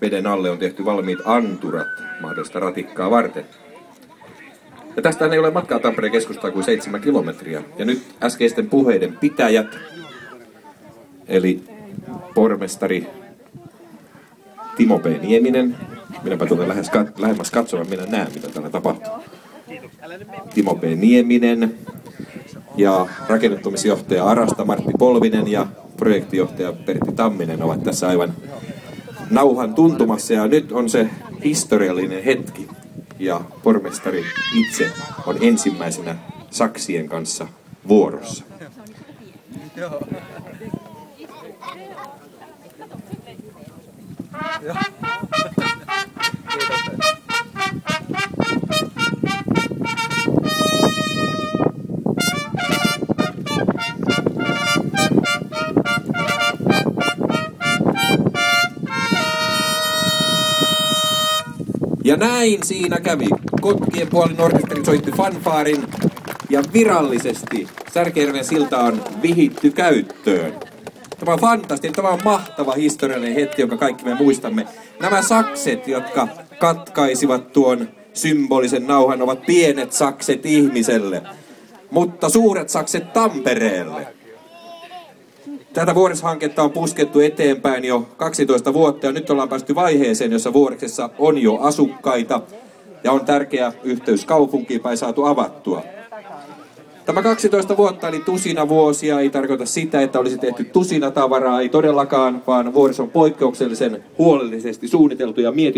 veden alle on tehty valmiit anturat mahdollista ratikkaa varten. Ja tästä ei ole matkaa Tampereen keskustaan kuin 7 kilometriä. Ja nyt äskeisten puheiden pitäjät, eli pormestari Timo P. Nieminen. Minäpä tulen lähemmäs katsomaan, minä näen mitä täällä tapahtuu. Timo P. Nieminen ja rakennuttumisjohtaja Arasta Martti Polvinen ja projektijohtaja Pertti Tamminen ovat tässä aivan nauhan tuntumassa. Ja nyt on se historiallinen hetki. Ja pormestari itse on ensimmäisenä saksien kanssa vuorossa. Ja näin siinä kävi. Kotkien puolin orkesteri soitti fanfaarin ja virallisesti Särkijärven silta on vihitty käyttöön. Tämä on fantastinen, tämä on mahtava historiallinen hetki, jonka kaikki me muistamme. Nämä sakset, jotka katkaisivat tuon symbolisen nauhan, ovat pienet sakset ihmiselle, mutta suuret sakset Tampereelle. Tätä Vuoris-hanketta on puskettu eteenpäin jo 12 vuotta ja nyt ollaan päästy vaiheeseen, jossa Vuoriksessa on jo asukkaita ja on tärkeä yhteys kaupunkiin päin saatu avattua. Tämä 12 vuotta eli tusina vuosia ei tarkoita sitä, että olisi tehty tusina tavaraa, ei todellakaan, vaan Vuoris on poikkeuksellisen huolellisesti suunniteltu ja mietitty.